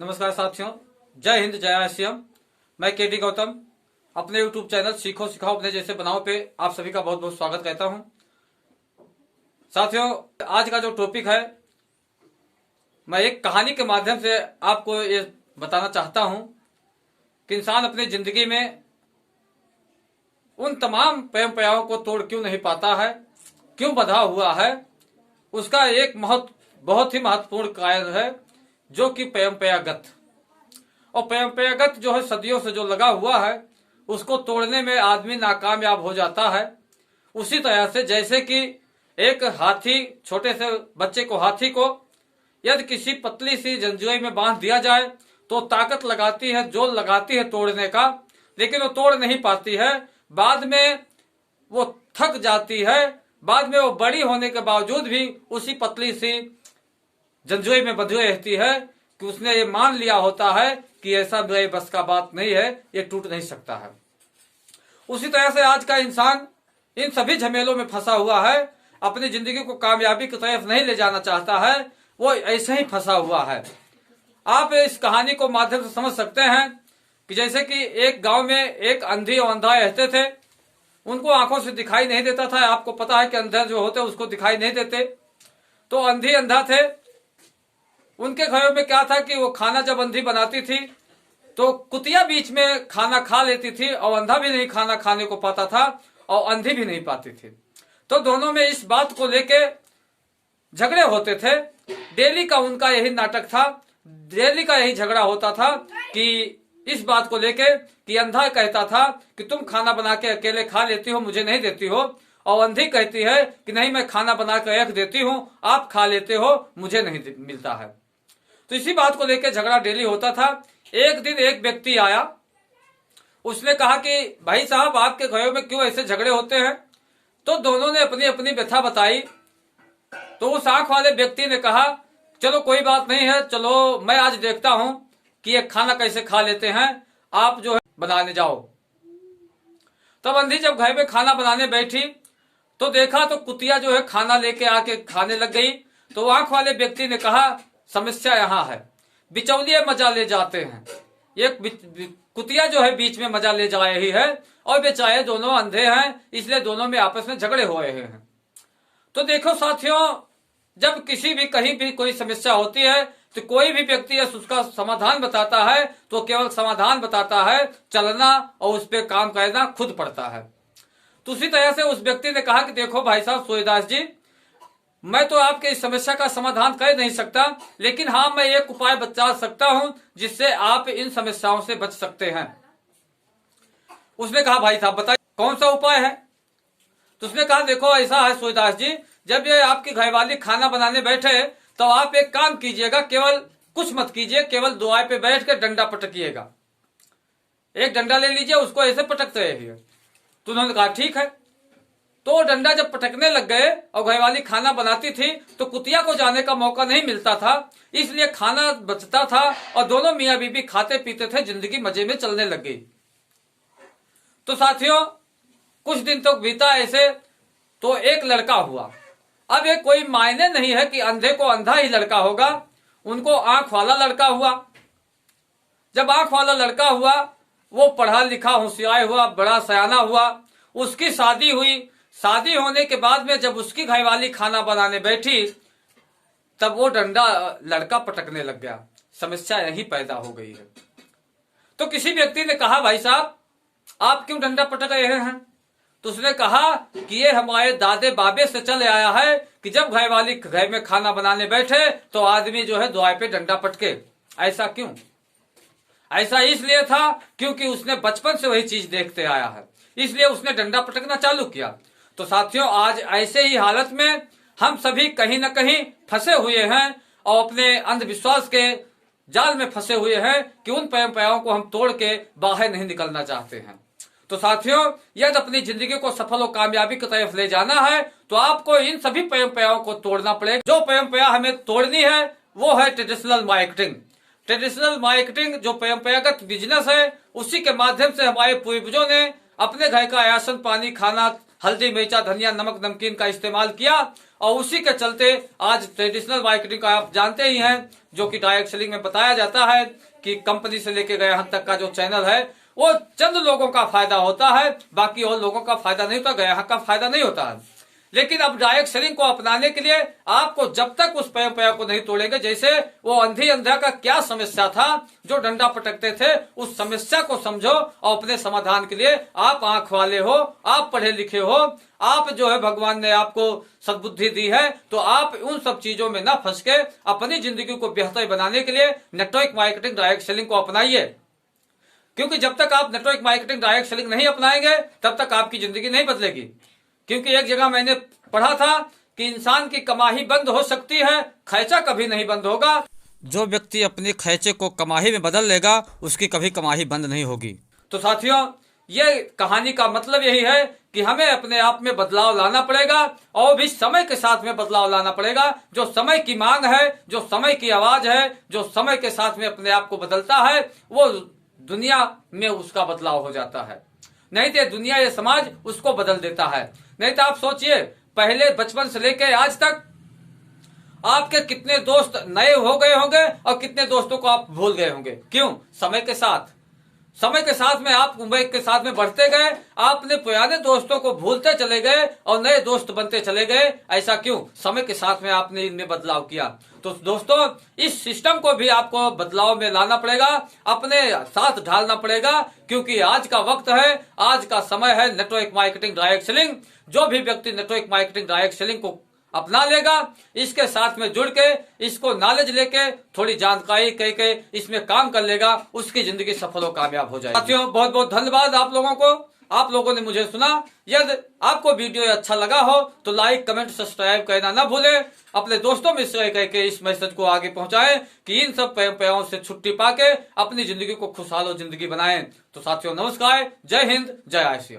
नमस्कार साथियों, जय हिंद जय आसियम। मैं केडी गौतम अपने यूट्यूब चैनल सीखो सिखाओ अपने जैसे बनाओ पे आप सभी का बहुत बहुत स्वागत करता हूं। साथियों, आज का जो टॉपिक है, मैं एक कहानी के माध्यम से आपको ये बताना चाहता हूं कि इंसान अपनी जिंदगी में उन तमाम परंपराओं को तोड़ क्यों नहीं पाता है, क्यों बंधा हुआ है। उसका एक बहुत ही महत्वपूर्ण कारण है जो कि परंपरागत, और परंपरागत जो है सदियों से जो लगा हुआ है उसको तोड़ने में आदमी नाकामयाब हो जाता है। उसी तरह से जैसे कि एक हाथी, छोटे से बच्चे को, हाथी को यदि किसी पतली सी जंजीर में बांध दिया जाए तो ताकत लगाती है, जोर लगाती है तोड़ने का, लेकिन वो तोड़ नहीं पाती है। बाद में वो थक जाती है, बाद में वो बड़ी होने के बावजूद भी उसी पतली सी जंजीर में बंधी रहती है कि उसने ये मान लिया होता है कि ऐसा मेरे बस का बात नहीं है, ये टूट नहीं सकता है। उसी तरह से आज का इंसान इन सभी झमेलों में फंसा हुआ है, अपनी जिंदगी को कामयाबी की तरफ नहीं ले जाना चाहता है, वो ऐसे ही फंसा हुआ है। आप इस कहानी को माध्यम से समझ सकते हैं कि जैसे कि एक गांव में एक अंधी और अंधा रहते थे। उनको आंखों से दिखाई नहीं देता था। आपको पता है कि अंधे जो होते उसको दिखाई नहीं देते, तो अंधी अंधा थे। उनके घरों में क्या था कि वो खाना जब अंधी बनाती थी तो कुतिया बीच में खाना खा लेती थी, और अंधा भी नहीं खाना खाने को पाता था और अंधी भी नहीं पाती थी। तो दोनों में इस बात को लेके झगड़े होते थे। डेली का उनका यही नाटक था, डेली का यही झगड़ा होता था कि इस बात को लेके कि अंधा कहता था कि तुम खाना बना के अकेले खा लेती हो, मुझे नहीं देती हो, और अंधी कहती है कि नहीं, मैं खाना बना के रख देती हूँ, आप खा लेते हो, मुझे नहीं मिलता है। तो इसी बात को लेकर झगड़ा डेली होता था। एक दिन एक व्यक्ति आया, उसने कहा कि भाई साहब, आपके घरों में क्यों ऐसे झगड़े होते हैं। तो दोनों ने अपनी अपनी व्यथा बताई। तो उस आंख वाले व्यक्ति ने कहा, चलो कोई बात नहीं है, चलो मैं आज देखता हूं कि ये खाना कैसे खा लेते हैं, आप जो है बनाने जाओ। तब अंधी जब घर में खाना बनाने बैठी तो देखा तो कुतिया जो है खाना लेके आके खाने लग गई। तो आंख वाले व्यक्ति ने कहा, समस्या यहाँ है, बिचौलिए मजा ले जाते हैं। ये कुतिया जो है बीच में मजा ले जा रही है, और बेचारे दोनों अंधे हैं, इसलिए दोनों में आपस में झगड़े हो रहे हैं। तो देखो साथियों, जब किसी भी कहीं भी कोई समस्या होती है तो कोई भी व्यक्ति उसका समाधान बताता है तो केवल समाधान बताता है, चलना और उस पर काम करना खुद पड़ता है। तो उसी तरह से उस व्यक्ति ने कहा कि देखो भाई साहब सूर्यदास जी, मैं तो आपके इस समस्या का समाधान कर नहीं सकता, लेकिन हाँ, मैं एक उपाय बता सकता हूं जिससे आप इन समस्याओं से बच सकते हैं। उसने कहा, भाई साहब बताइए कौन सा उपाय है। तो उसने कहा, देखो ऐसा है सूर्यदास जी, जब ये आपकी घरवाली खाना बनाने बैठे तो आप एक काम कीजिएगा, केवल कुछ मत कीजिए, केवल दुआर पे बैठ कर डंडा पटकिएगा। एक डंडा ले लीजिए, उसको ऐसे पटकते रहिए। तो उन्होंने कहा ठीक है। तो डंडा जब पटकने लग गए और घरवाली खाना बनाती थी तो कुतिया को जाने का मौका नहीं मिलता था, इसलिए खाना बचता था और दोनों मियां बीबी खाते पीते थे, जिंदगी मजे में चलने लग गई। तो साथियों, कुछ दिन तक बीता ऐसे, तो एक लड़का हुआ। अब ये कोई मायने नहीं है कि अंधे को अंधा ही लड़का होगा, उनको आंख वाला लड़का हुआ। जब आंख वाला लड़का हुआ, वो पढ़ा लिखा होशियार हुआ, बड़ा सयाना हुआ, उसकी शादी हुई। शादी होने के बाद में जब उसकी घरवाली खाना बनाने बैठी तब वो डंडा लड़का पटकने लग गया। समस्या यही पैदा हो गई है। तो किसी व्यक्ति ने कहा, भाई साहब आप क्यों डंडा पटक रहे हैं। तो उसने कहा कि ये हमारे दादे बाबे से चले आया है कि जब घरवाली घर में खाना बनाने बैठे तो आदमी जो है द्वार पे डंडा पटके। ऐसा क्यों? ऐसा इसलिए था क्योंकि उसने बचपन से वही चीज देखते आया है, इसलिए उसने डंडा पटकना चालू किया। तो साथियों, आज ऐसे ही हालत में हम सभी कहीं न कहीं फंसे हुए हैं और अपने अंधविश्वास के जाल में फंसे हुए हैं कि उन परंपराओं को हम तोड़ के बाहर नहीं निकलना चाहते हैं। तो साथियों, यदि अपनी जिंदगी को सफल और कामयाबी की तरफ ले जाना है तो आपको इन सभी परंपराओं को तोड़ना पड़ेगा। जो परंपरा हमें तोड़नी है वो है ट्रेडिशनल मार्केटिंग। ट्रेडिशनल मार्केटिंग जो परंपरागत बिजनेस है, उसी के माध्यम से हमारे पूर्वजों ने अपने घर का राशन पानी खाना हल्दी, मिर्चा, धनिया, नमक, नमकीन का इस्तेमाल किया और उसी के चलते आज ट्रेडिशनल मार्केटिंग का आप जानते ही हैं, जो कि डायरेक्ट सेलिंग में बताया जाता है कि कंपनी से लेके गए हद तक का जो चैनल है वो चंद लोगों का फायदा होता है, बाकी और लोगों का फायदा नहीं होता, गया का फायदा नहीं होता है। लेकिन अब डायरेक्ट सेलिंग को अपनाने के लिए आपको जब तक उस पैर को नहीं तोड़ेंगे, जैसे वो अंधी अंधा का क्या समस्या था जो डंडा पटकते थे, उस समस्या को समझो और अपने समाधान के लिए आप आंख वाले हो, आप पढ़े लिखे हो, आप जो है भगवान ने आपको सद्बुद्धि दी है, तो आप उन सब चीजों में ना फंस के अपनी जिंदगी को बेहतर बनाने के लिए नेटवर्क मार्केटिंग डायरेक्ट सेलिंग को अपनाइए। क्योंकि जब तक आप नेटवर्क मार्केटिंग डायरेक्ट सेलिंग नहीं अपनाएंगे तब तक आपकी जिंदगी नहीं बदलेगी। क्योंकि एक जगह मैंने पढ़ा था कि इंसान की कमाई बंद हो सकती है, खर्चा कभी नहीं बंद होगा। जो व्यक्ति अपने खर्चे को कमाई में बदल लेगा उसकी कभी कमाई बंद नहीं होगी। तो साथियों, ये कहानी का मतलब यही है कि हमें अपने आप में बदलाव लाना पड़ेगा और भी समय के साथ में बदलाव लाना पड़ेगा। जो समय की मांग है, जो समय की आवाज है, जो समय के साथ में अपने आप को बदलता है, वो दुनिया में उसका बदलाव हो जाता है। नहीं तो दुनिया या समाज उसको बदल देता है। नहीं तो आप सोचिए, पहले बचपन से लेकर आज तक आपके कितने दोस्त नए हो गए होंगे और कितने दोस्तों को आप भूल गए होंगे। क्यों? समय के साथ में आप उम्र के साथ में बढ़ते गए, आपने पुराने दोस्तों को भूलते चले गए और नए दोस्त बनते चले गए। ऐसा क्यों? समय के साथ में आपने इनमें बदलाव किया। तो दोस्तों, इस सिस्टम को भी आपको बदलाव में लाना पड़ेगा, अपने साथ ढालना पड़ेगा, क्योंकि आज का वक्त है, आज का समय है नेटवर्क मार्केटिंग डायरेक्ट सेलिंग। जो भी व्यक्ति नेटवर्क मार्केटिंग डायरेक्ट सेलिंग को अपना लेगा, इसके साथ में जुड़ के, इसको नॉलेज लेके, थोड़ी जानकारी कह के इसमें काम कर लेगा, उसकी जिंदगी सफल और कामयाब हो जाएगी। साथियों, बहुत बहुत धन्यवाद आप लोगों को, आप लोगों ने मुझे सुना। यदि आपको वीडियो अच्छा लगा हो तो लाइक, कमेंट, सब्सक्राइब करना ना भूलें। अपने दोस्तों में शेयर करके इस मैसेज को आगे पहुंचाएं कि इन सब पैरों से छुट्टी पाके अपनी जिंदगी को खुशहाल और जिंदगी बनाएं। तो साथियों, नमस्कार, जय हिंद, जय आसिया।